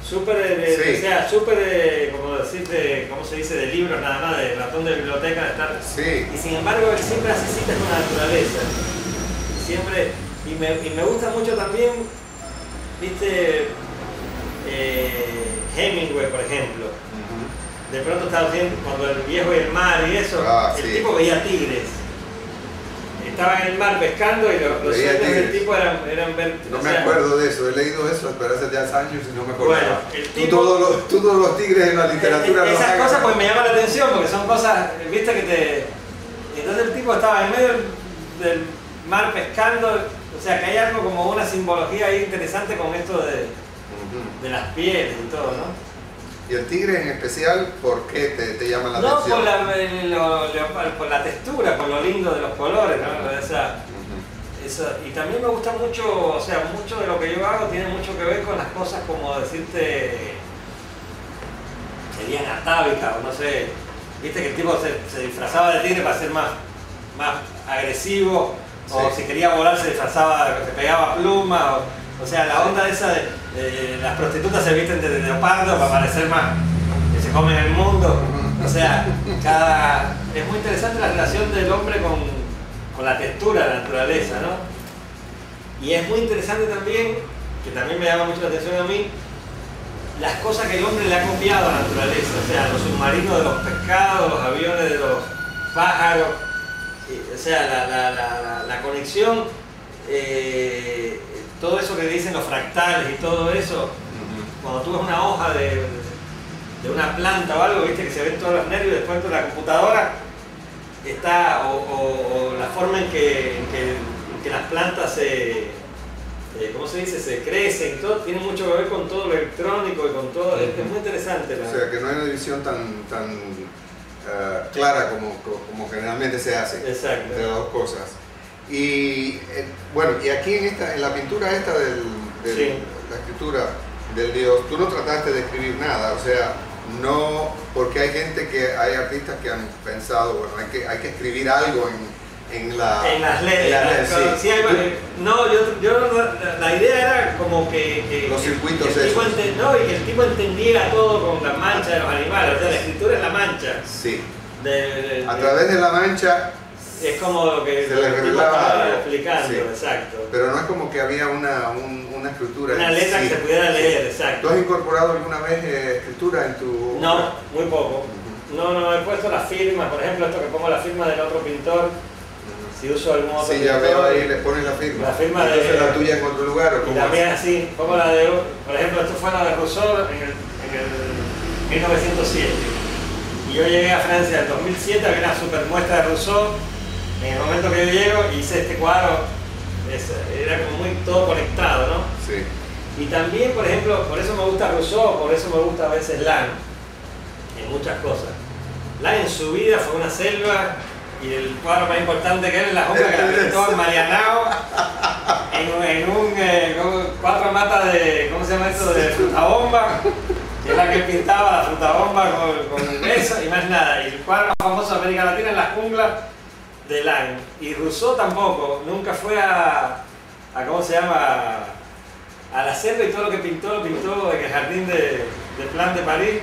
súper, Sí. o sea, súper, como decirte, ¿cómo se dice? De libros nada más, de ratón de biblioteca, de estar. Sí. Y sin embargo, él siempre hace citas con la naturaleza. Siempre, y me gusta mucho también, viste, Hemingway, por ejemplo. De pronto estaba haciendo, cuando el viejo y el mar y eso, el sí. tipo veía tigres. Estaba en el mar pescando y los sueños del tipo eran ver. No me acuerdo de eso, he leído eso, pero hace ya años y no me acuerdo. Bueno, el tipo, todos los tigres en la literatura. Esas cosas pues me llaman la atención porque son cosas, viste que te. Entonces el tipo estaba en medio del mar pescando, o sea que hay algo como una simbología ahí interesante con esto de las pieles y todo, ¿no? ¿Y el tigre en especial, por qué te llama la atención? No, por la textura, por lo lindo de los colores, ¿no? Y también me gusta mucho, o sea, mucho de lo que yo hago tiene mucho que ver con las cosas como decirte, serían atávicas, o no sé, viste que el tipo se disfrazaba de tigre para ser más agresivo, o si quería volar se disfrazaba, se pegaba plumas, o sea, la onda esa de las prostitutas se visten de leopardo para parecer más que se comen el mundo. O sea, es muy interesante la relación del hombre con la textura de la naturaleza, ¿no? Y es muy interesante también, que también me llama mucho la atención a mí, las cosas que el hombre le ha copiado a la naturaleza. O sea, los submarinos de los pescados, los aviones de los pájaros, o sea, la conexión. Todo eso que dicen los fractales y todo eso, cuando tú ves una hoja de una planta o algo, viste que se ven todos los nervios, después de la computadora está, o la forma en que las plantas ¿cómo se dice? Se crecen, todo tiene mucho que ver con todo lo electrónico y con todo, es muy interesante. O sea, que no hay una división tan clara como generalmente se hace. Exacto. De las dos cosas. Y bueno, y aquí en la pintura esta sí. la escritura del Dios, tú no trataste de escribir nada, o sea, no, porque hay artistas que han pensado, bueno, hay que escribir algo en las letras. Sí. No, la idea era como que los circuitos y que el tipo entendiera todo con la mancha de los animales, o sea, la escritura es la mancha. Sí. A través de la mancha. Es como lo que se le revelaba explicando, sí. Exacto. Pero no es como que había una escritura. Una letra que se pudiera leer, exacto. ¿Tú has incorporado alguna vez escritura en tu...? No, muy poco. No, he puesto las firmas, por ejemplo, esto que pongo la firma del otro pintor, si uso algún otro pintor. Sí, ya veo ahí, le pones la firma. La firma entonces la tuya en otro lugar, ¿o cómo? Y también así, pongo la de, por ejemplo, esto fue la de Rousseau en el 1907. Y yo llegué a Francia en el 2007, había una super muestra de Rousseau. En el momento que yo llego, hice este cuadro, era como muy todo conectado, ¿no? Sí. Y también, por ejemplo, por eso me gusta Rousseau, por eso me gusta a veces Lang, en muchas cosas. Lang en su vida fue una selva, y el cuadro más importante que él es la jungla que la pintó en Marianao, en 4 matas de, ¿cómo se llama esto? De frutabomba, que es la que pintaba la frutabomba con eso, y más nada. Y el cuadro más famoso de América Latina es la jungla de Lang. Y Rousseau tampoco, nunca fue a ¿cómo se llama? A la selva, y todo lo que pintó, lo pintó en el jardín de Plan de París.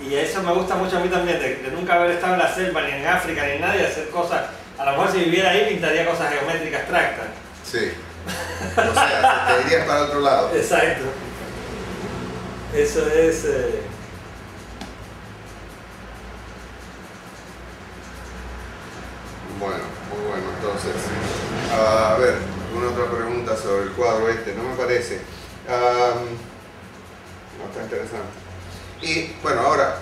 Y eso me gusta mucho a mí también, de nunca haber estado en la selva, ni en África, ni en nadie, hacer cosas. A lo mejor si viviera ahí pintaría cosas geométricas abstractas. Sí. O sea, te irías para otro lado. Exacto. Eso es... Bueno, muy bueno, entonces. A ver, una otra pregunta sobre el cuadro este, no me parece. No, está interesante. Y bueno, ahora,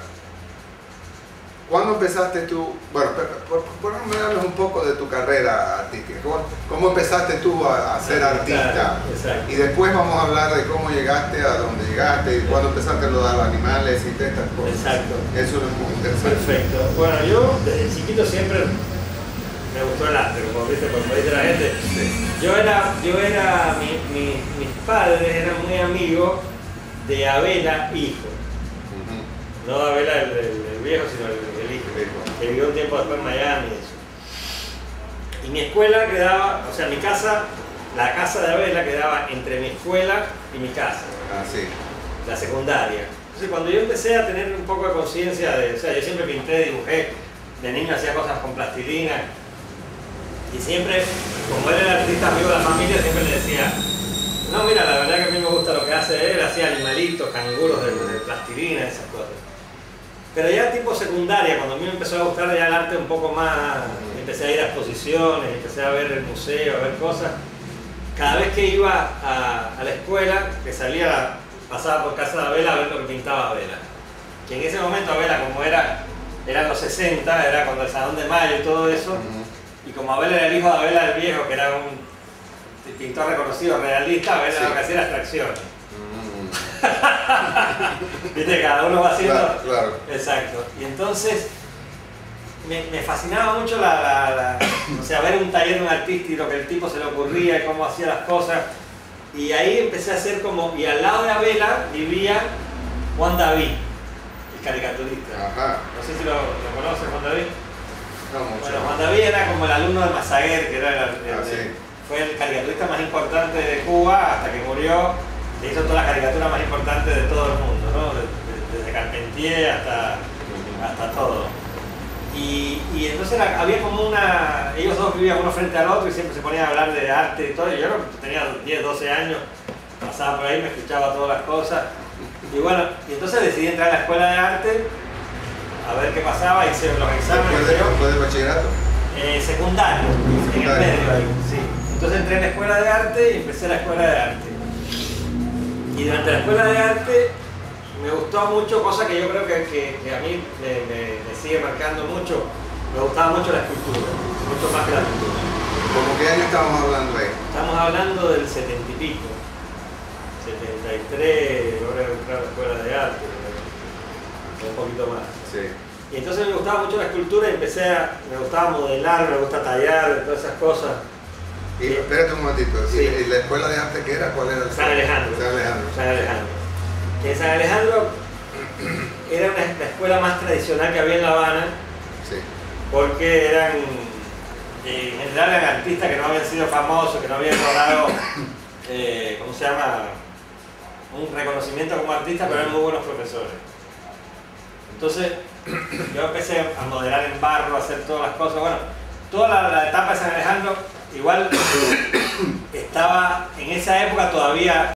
¿cuándo empezaste tú? Bueno, ¿por qué no me hablas un poco de tu carrera artística? ¿Cómo empezaste tú a ser artista? Claro, exacto. Y después vamos a hablar de cómo llegaste a donde llegaste y cuándo empezaste a rodar animales y todas estas cosas. Exacto. Eso es muy interesante. Perfecto. Bueno, yo desde chiquito siempre me gustó el arte, como dice la gente. Sí. Mis padres eran muy amigos de Abela hijo. No de Abela el viejo, sino el hijo, que vivió un tiempo después en Miami y eso. Y mi escuela quedaba, o sea, la casa de Abela quedaba entre mi escuela y mi casa. Ah, sí. la secundaria. Entonces cuando yo empecé a tener un poco de conciencia de, o sea, yo siempre pinté, dibujé, de niño hacía cosas con plastilina y siempre, como él era el artista amigo de la familia, siempre le decía, no, mira, la verdad que a mí me gusta lo que hace él, hacía animalitos, canguros de plastilina, esas cosas. Pero ya tipo secundaria, cuando a mí me empezó a gustar ya el arte un poco más, empecé a ir a exposiciones, empecé a ver el museo, a ver cosas. Cada vez que iba a la escuela, que salía, pasaba por casa de Abela a ver lo que pintaba Abela. Que en ese momento Abela, como eran los 60, era cuando el Salón de Mayo y todo eso, y como Abela era el hijo de Abela el Viejo, que era un pintor reconocido, realista, Abela sí. Lo que hacía era abstracciones. Viste, cada uno va haciendo. Claro, claro. Exacto. Y entonces me fascinaba mucho o sea, ver un taller de un artista y lo que el tipo se le ocurría y cómo hacía las cosas. Y ahí empecé a hacer como. Y al lado de Abela vivía Juan David, el caricaturista. Ajá. No sé si lo conoces, Juan David. No mucho. Bueno, Juan David era como el alumno de Massaguer, que era sí. Fue el caricaturista más importante de Cuba hasta que murió. Se hizo todas las caricaturas más importantes de todo el mundo, ¿no? Desde Carpentier hasta todo. Y entonces había como una... Ellos dos vivían uno frente al otro y siempre se ponían a hablar de arte y todo. Y yo tenía 10, 12 años, pasaba por ahí, me escuchaba todas las cosas. Y bueno, y entonces decidí entrar a la escuela de arte a ver qué pasaba, hice los exámenes. ¿Después del bachillerato? Secundario, en el medio ahí, sí. Entonces entré en la escuela de arte y empecé la escuela de arte. Y durante la escuela de arte me gustó mucho, cosa que yo creo que a mí me sigue marcando mucho, me gustaba mucho la escultura, mucho más que la pintura. ¿Cómo qué año estamos hablando ahí? Estamos hablando del 70 y pico, 73, ahora entré a la escuela de arte, un poquito más. Sí. Y entonces me gustaba mucho la escultura y me gustaba modelar, me gusta tallar, todas esas cosas. Y espérate un momentito, Sí. ¿Y la escuela de arte qué era? ¿Cuál era el San Alejandro. San Alejandro. San Alejandro. Que en San Alejandro era la escuela más tradicional que había en La Habana, Sí. porque eran, en general eran artistas que no habían sido famosos, que no habían logrado, ¿cómo se llama? Un reconocimiento como artistas, pero eran muy buenos profesores. Entonces, yo empecé a modelar en barro, a hacer todas las cosas. Bueno, toda la etapa de San Alejandro, igual estaba en esa época todavía